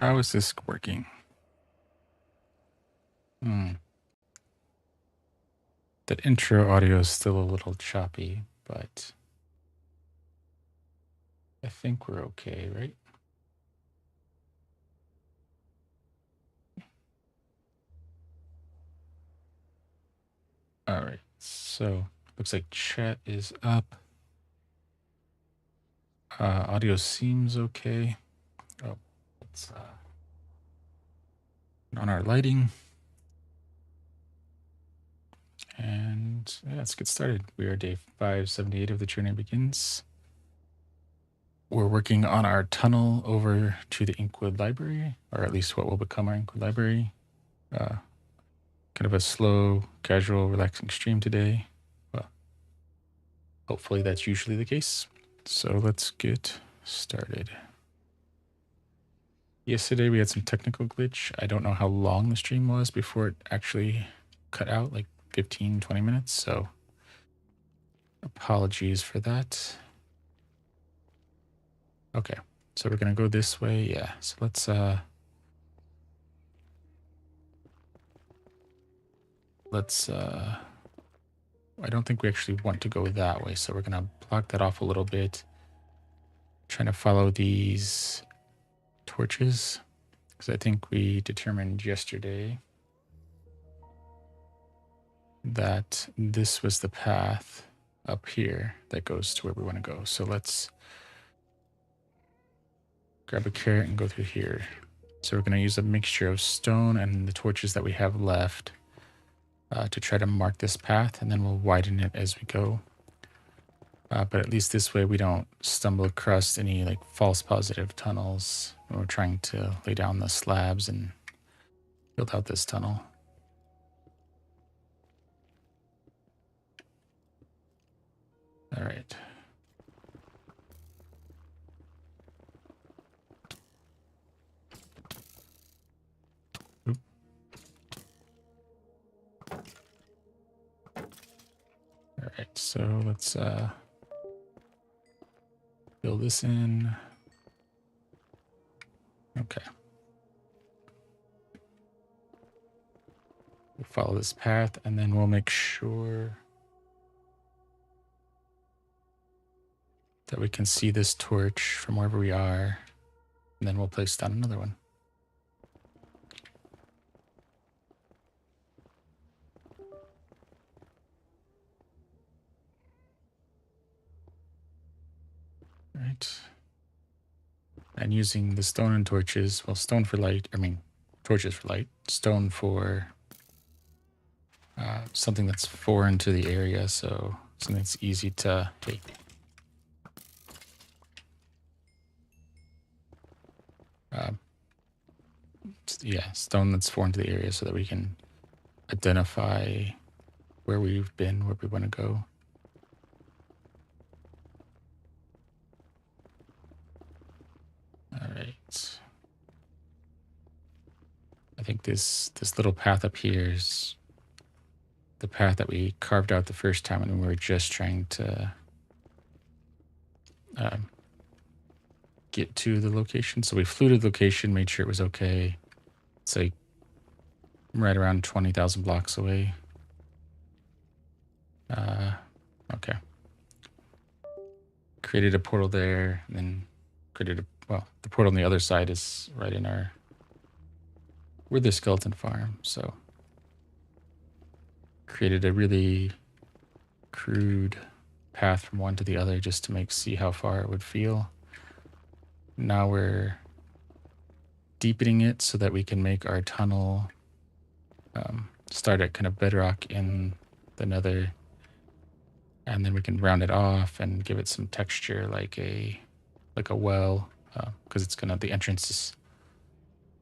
How is this working? That intro audio is still a little choppy, but I think we're okay, right? All right, so looks like chat is up. Audio seems okay. Oh, let's on our lighting. And yeah, let's get started. We are day 578 of the journey begins. We're working on our tunnel over to the Inkwood Library, or at least what will become our Inkwood Library. Kind of a slow, casual, relaxing stream today. Well, hopefully that's usually the case. So let's get started. Yesterday we had some technical glitch. I don't know how long the stream was before it actually cut out, like 15, 20 minutes. So apologies for that. Okay, so we're gonna go this way. Yeah, so let's I don't think we actually want to go that way, so we're gonna block that off a little bit. Trying to follow these torches, because I think we determined yesterday that this was the path up here that goes to where we want to go. So let's grab a carrot and go through here. So we're going to use a mixture of stone and the torches that we have left to try to mark this path, and then we'll widen it as we go. But at least this way we don't stumble across any like false positive tunnels when we're trying to lay down the slabs and build out this tunnel. All right. Oop. All right, so let's fill this in. Okay. We'll follow this path, and then we'll make sure that we can see this torch from wherever we are, and then we'll place down another one. Right. And using the stone and torches, well, stone for light, torches for light, stone for something that's foreign to the area, so something that's easy to take. Yeah, stone that's foreign to the area so that we can identify where we've been, where we want to go. All right. I think this little path up here is the path that we carved out the first time when we were just trying to get to the location. So we flew to the location, made sure it was okay. It's like right around 20,000 blocks away. Okay. Created a portal there, and then the portal on the other side is right in we're the skeleton farm, so created a really crude path from one to the other just to see how far it would feel. Now we're deepening it so that we can make our tunnel start at kind of bedrock in the nether, and then we can round it off and give it some texture like a well, because the entrance is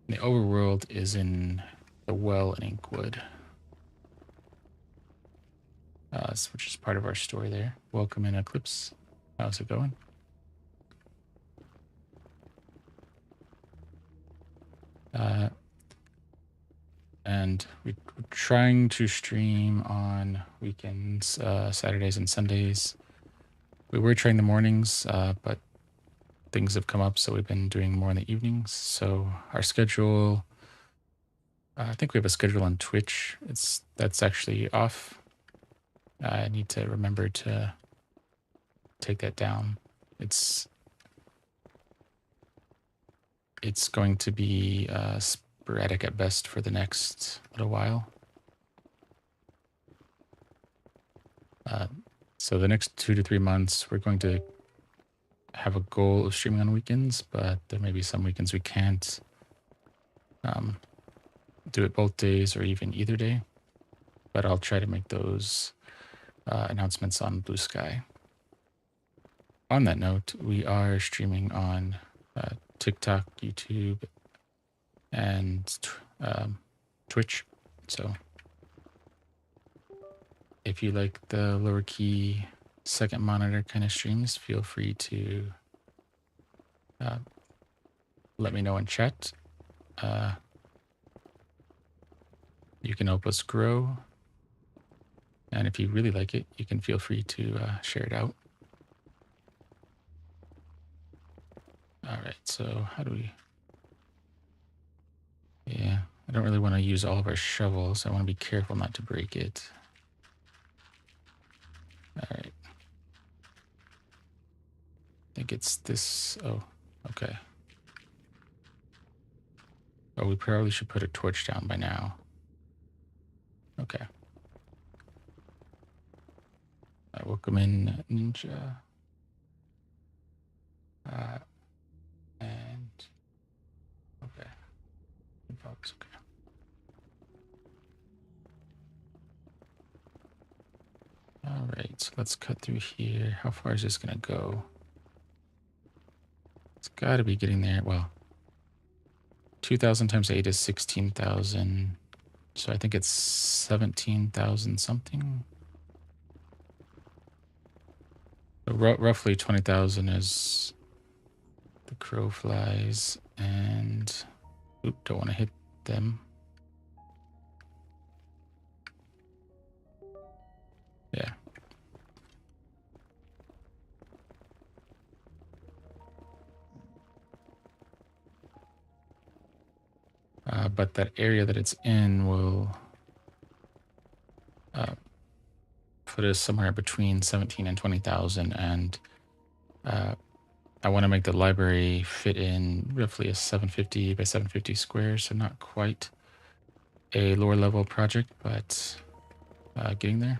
the overworld is in the well in Inkwood, which is part of our story there. Welcome in Eclipse. How's it going? And we're trying to stream on weekends, Saturdays and Sundays. We were trying the mornings, but things have come up, so we've been doing more in the evenings. So our schedule, I think we have a schedule on Twitch. That's actually off. I need to remember to take that down. It's going to be sporadic at best for the next little while. So the next 2 to 3 months, we're going to have a goal of streaming on weekends, but there may be some weekends we can't do it both days or even either day. But I'll try to make those announcements on Blue Sky. On that note, we are streaming on TikTok, YouTube, and Twitch. So if you like the lower key second monitor kind of streams, feel free to let me know in chat. You can help us grow. And if you really like it, you can feel free to share it out. All right, so how do we... Yeah, I don't really want to use all of our shovels. I want to be careful not to break it. All right. I think it's this... Oh, okay. Oh, we probably should put a torch down by now. Okay. Welcome in, Ninja. And... Okay. Folks, okay. All right, so let's cut through here. How far is this going to go? It's got to be getting there. Well, 2,000 times 8 is 16,000. So I think it's 17,000 something. So roughly 20,000 is the crow flies. And oop, don't want to hit them. Yeah. But that area that it's in will put us somewhere between 17 and 20,000. And I want to make the library fit in roughly a 750 by 750 squares. So not quite a lower level project, but getting there.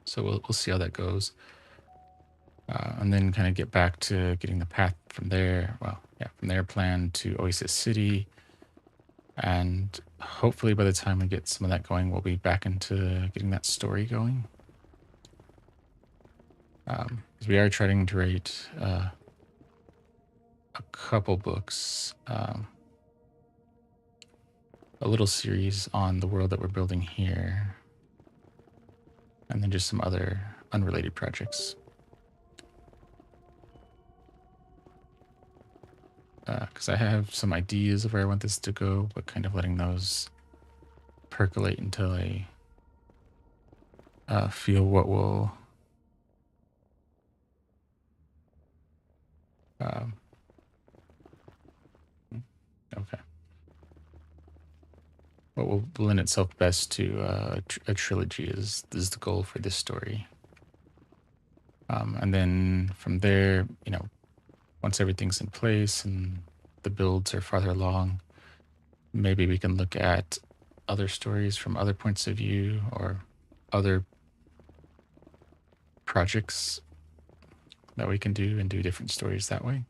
So we'll see how that goes. And then kind of get back to getting the path from there. Well, yeah, from there plan to Oasis City. And hopefully by the time we get some of that going, we'll be back into getting that story going. Because we are trying to write a couple books, a little series on the world that we're building here, and then just some other unrelated projects. Because I have some ideas of where I want this to go, but kind of letting those percolate until I feel what will okay, what will lend itself best to a trilogy is the goal for this story. And then from there, you know, once everything's in place and the builds are farther along, maybe we can look at other stories from other points of view or other projects that we can do and do different stories that way.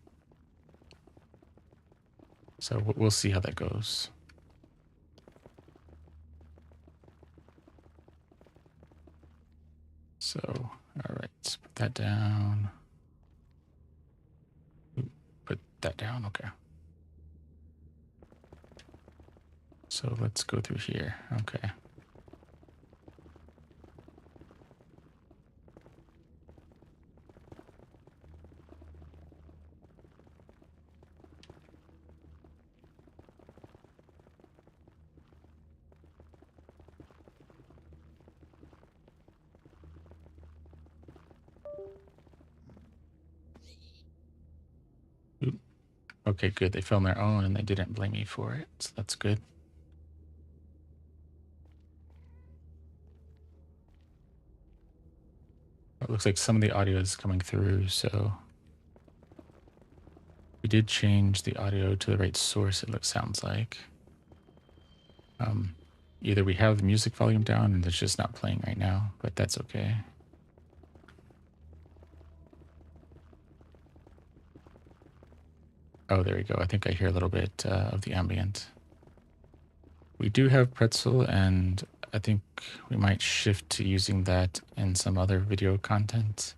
So we'll see how that goes. So, all right, let's put that down. Put that down, okay. So let's go through here, okay. Okay, good. They filmed their own and they didn't blame me for it. So that's good. It looks like some of the audio is coming through, so we did change the audio to the right source, it sounds like. Either we have the music volume down and it's just not playing right now, but that's okay. Oh, there we go. I think I hear a little bit of the ambient. We do have Pretzel, and I think we might shift to using that in some other video content.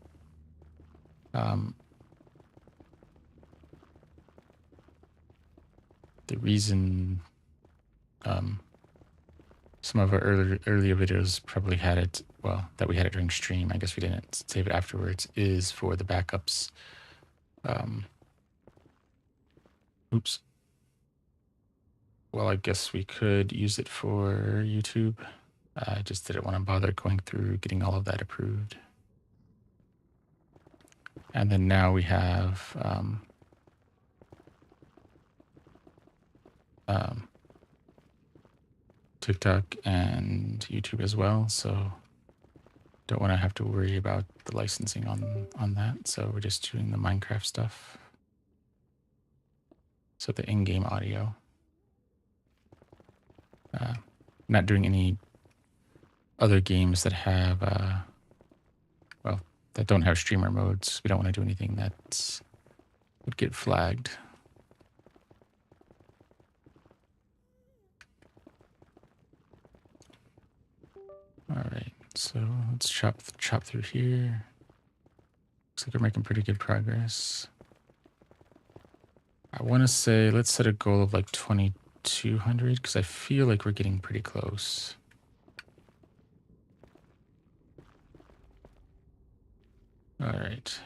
The reason some of our earlier videos probably had it, well, that we had it during stream, I guess we didn't save it afterwards, is for the backups. Oops. Well, I guess we could use it for YouTube. I just didn't want to bother going through getting all of that approved. And then now we have TikTok and YouTube as well, so don't want to have to worry about the licensing on that. So we're just doing the Minecraft stuff. So the in-game audio. Not doing any other games that have, well, that don't have streamer modes. We don't want to do anything that would get flagged. All right, so let's chop through here. Looks like we're making pretty good progress. I want to say let's set a goal of like 2200 because I feel like we're getting pretty close. All right.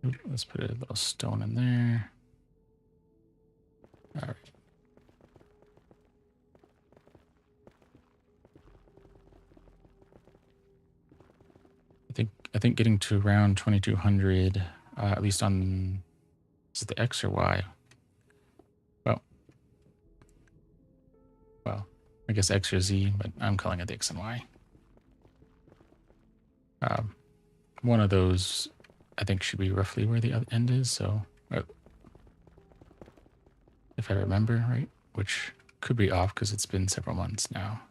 Ooh, let's put a little stone in there. All right. I think getting to around 2200, at least on, is it the X or Y? Well, I guess X or Z, but I'm calling it the X and Y. One of those, I think, should be roughly where the other end is. So, if I remember right, which could be off because it's been several months now.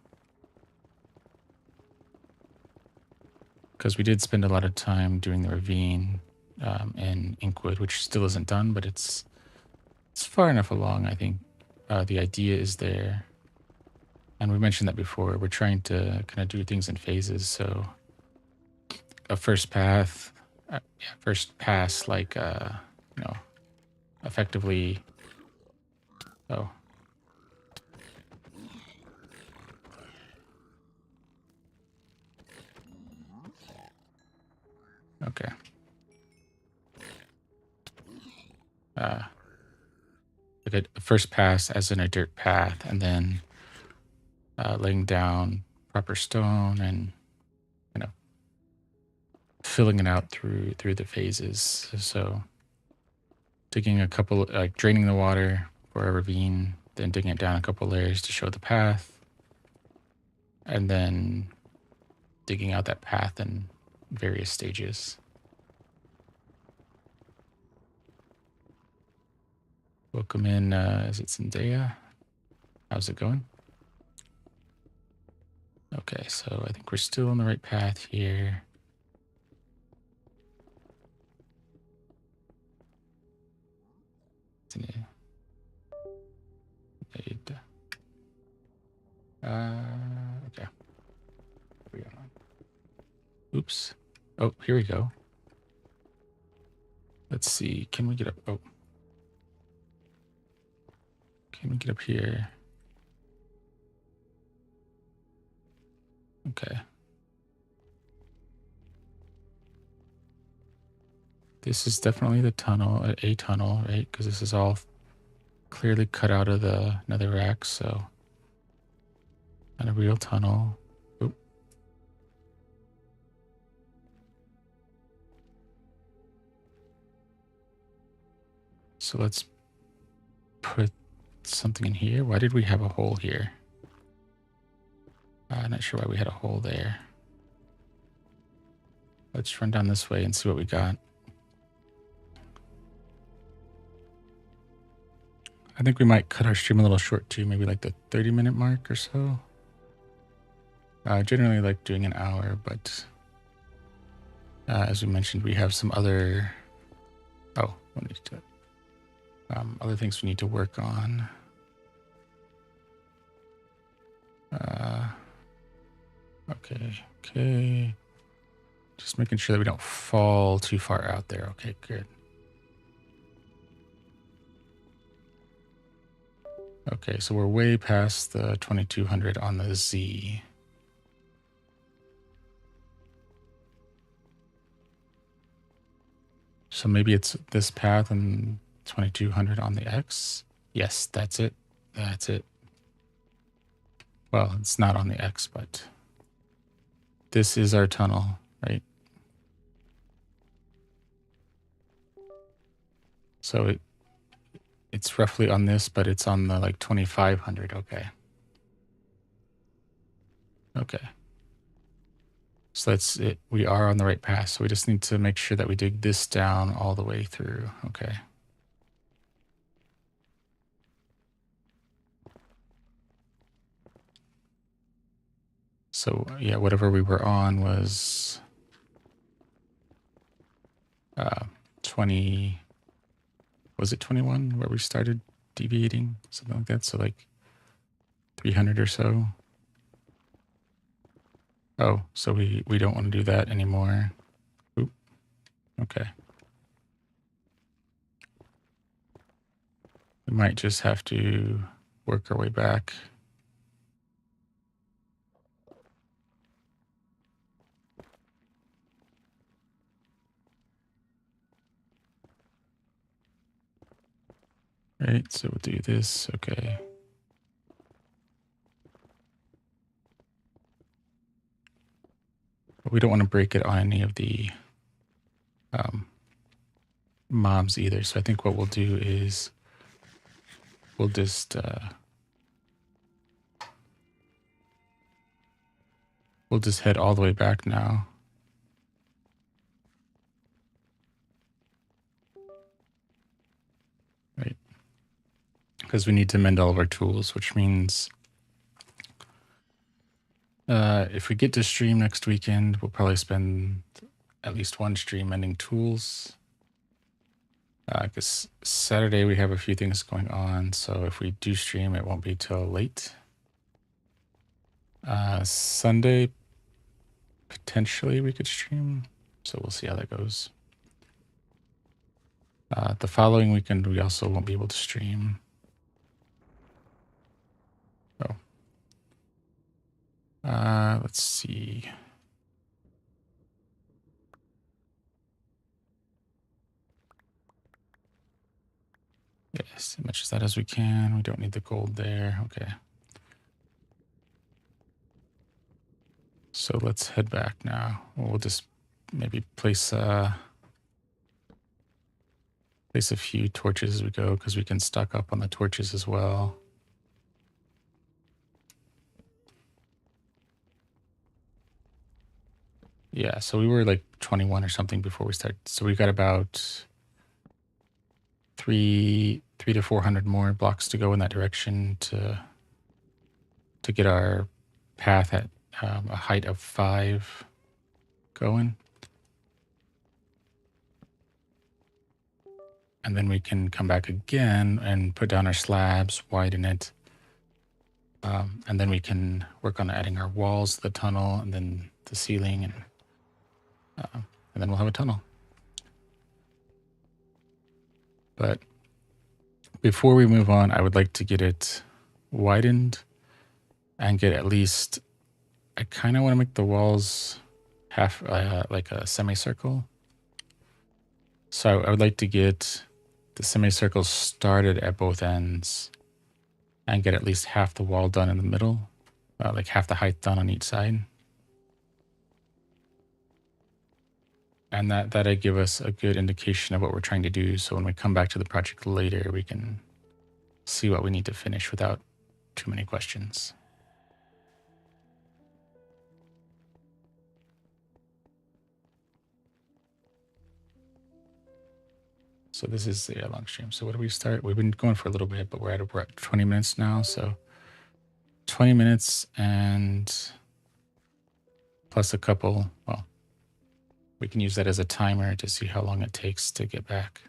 Because we did spend a lot of time doing the ravine in Inkwood, which still isn't done, but it's far enough along. I think the idea is there, and we mentioned that before. We're trying to kind of do things in phases. So a first pass, like you know, effectively. Oh. Okay. Like a first pass as in a dirt path, and then laying down proper stone and, you know, filling it out through the phases. So digging a couple, like draining the water for a ravine, then digging it down a couple layers to show the path, and then digging out that path in various stages. Welcome in, is it Zendaya? How's it going? Okay, so I think we're still on the right path here. Okay. Oops. Oh, here we go. Let's see. Can we get up? Oh. Can we get up here? Okay. This is definitely the tunnel, a tunnel, right? Because this is all clearly cut out of the netherrack, so Not a real tunnel. Oop. So let's put something in here. Why did we have a hole here? I'm not sure why we had a hole there. Let's run down this way and see what we got. I think we might cut our stream a little short too, maybe like the 30-minute mark or so. I generally like doing an hour, but as we mentioned, we have some other other things we need to work on. Okay. Just making sure that we don't fall too far out there. Okay, good. Okay, so we're way past the 2200 on the Z. So maybe it's this path and 2200 on the X. Yes, that's it. That's it. Well, it's not on the X, but this is our tunnel, right? So it's roughly on this, but it's on the like 2500. Okay. Okay. So that's it. We are on the right path. So we just need to make sure that we dig this down all the way through. Okay. So yeah, whatever we were on was 20, was it 21 where we started deviating? Something like that. So like 300 or so. Oh, so we don't want to do that anymore. Oop. Okay. We might just have to work our way back. Right, so we'll do this. Okay. But we don't want to break it on any of the mobs either. So I think what we'll do is we'll just head all the way back now. Right. Because we need to mend all of our tools, which means if we get to stream next weekend, we'll probably spend at least one stream mending tools. Because Saturday we have a few things going on, so if we do stream, it won't be till late. Sunday, potentially we could stream, so we'll see how that goes. The following weekend, we also won't be able to stream. Oh. Let's see. Yes, as much as that as we can. We don't need the gold there. Okay. So let's head back now. We'll just maybe place a few torches as we go, because we can stock up on the torches as well. Yeah, so we were like 21 or something before we started. So we got about 300 to 400 more blocks to go in that direction to get our path at a height of 5 going. And then we can come back again and put down our slabs, widen it. And then we can work on adding our walls to the tunnel and then the ceiling, and then we'll have a tunnel. But before we move on, I would like to get it widened and get at least, I kind of want to make the walls half like a semicircle. So I would like to get the semicircle started at both ends and get at least half the wall done in the middle like half the height done on each side. And that'd give us a good indication of what we're trying to do. So when we come back to the project later, we can see what we need to finish without too many questions. So this is the long stream. So what do we start? We've been going for a little bit, but we're at 20 minutes now. So 20 minutes and plus a couple, well, we can use that as a timer to see how long it takes to get back.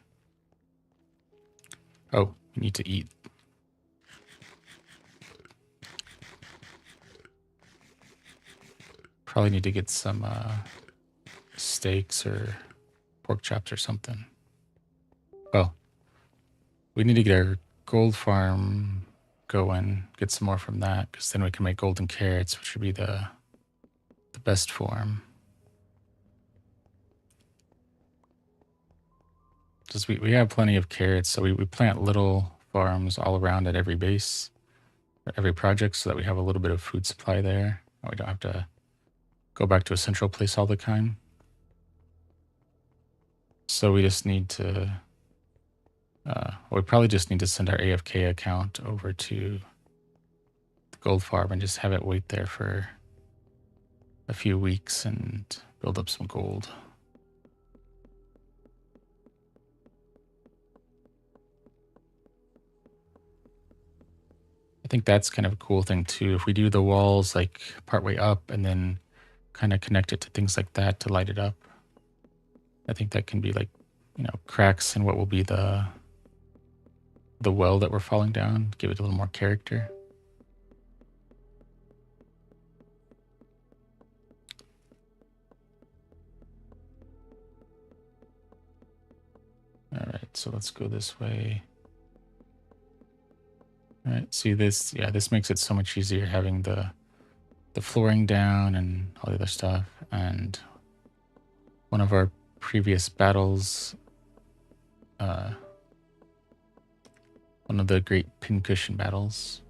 Oh, we need to eat. Probably need to get some steaks or pork chops or something. Well, we need to get our gold farm going, get some more from that, because then we can make golden carrots, which would be the best form. Just we have plenty of carrots, so we plant little farms all around at every base, or every project, so that we have a little bit of food supply there. And we don't have to go back to a central place all the time. So we just need to, we probably just need to send our AFK account over to the gold farm and just have it wait there for a few weeks and build up some gold. I think that's kind of a cool thing too. If we do the walls like partway up and then kind of connect it to things like that to light it up, I think that can be like, you know, cracks in what will be the well that we're falling down, give it a little more character. All right, so let's go this way. All right, see this? Yeah, this makes it so much easier having the flooring down and all the other stuff. And one of our previous battles, one of the great pincushion battles.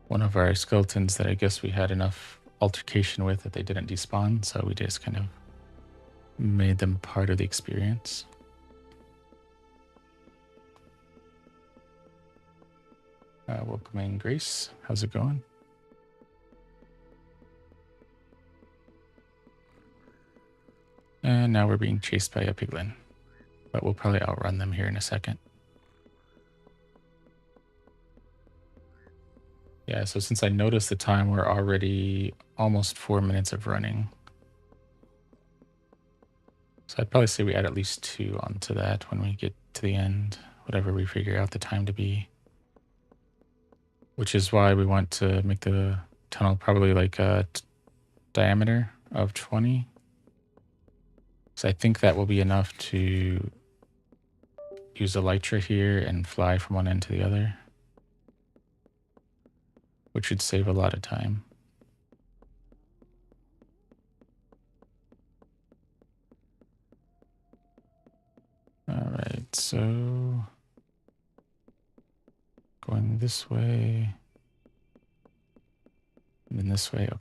One of our skeletons that I guess we had enough altercation with that they didn't despawn, so we just kind of made them part of the experience. Welcoming Grace, how's it going? And now we're being chased by a piglin, but we'll probably outrun them here in a second. Yeah, so since I noticed the time, we're already almost 4 minutes of running. So I'd probably say we add at least 2 onto that when we get to the end, whatever we figure out the time to be. Which is why we want to make the tunnel probably like a diameter of 20. So I think that will be enough to use elytra here and fly from one end to the other, which should save a lot of time. All right, so going this way and then this way. Okay.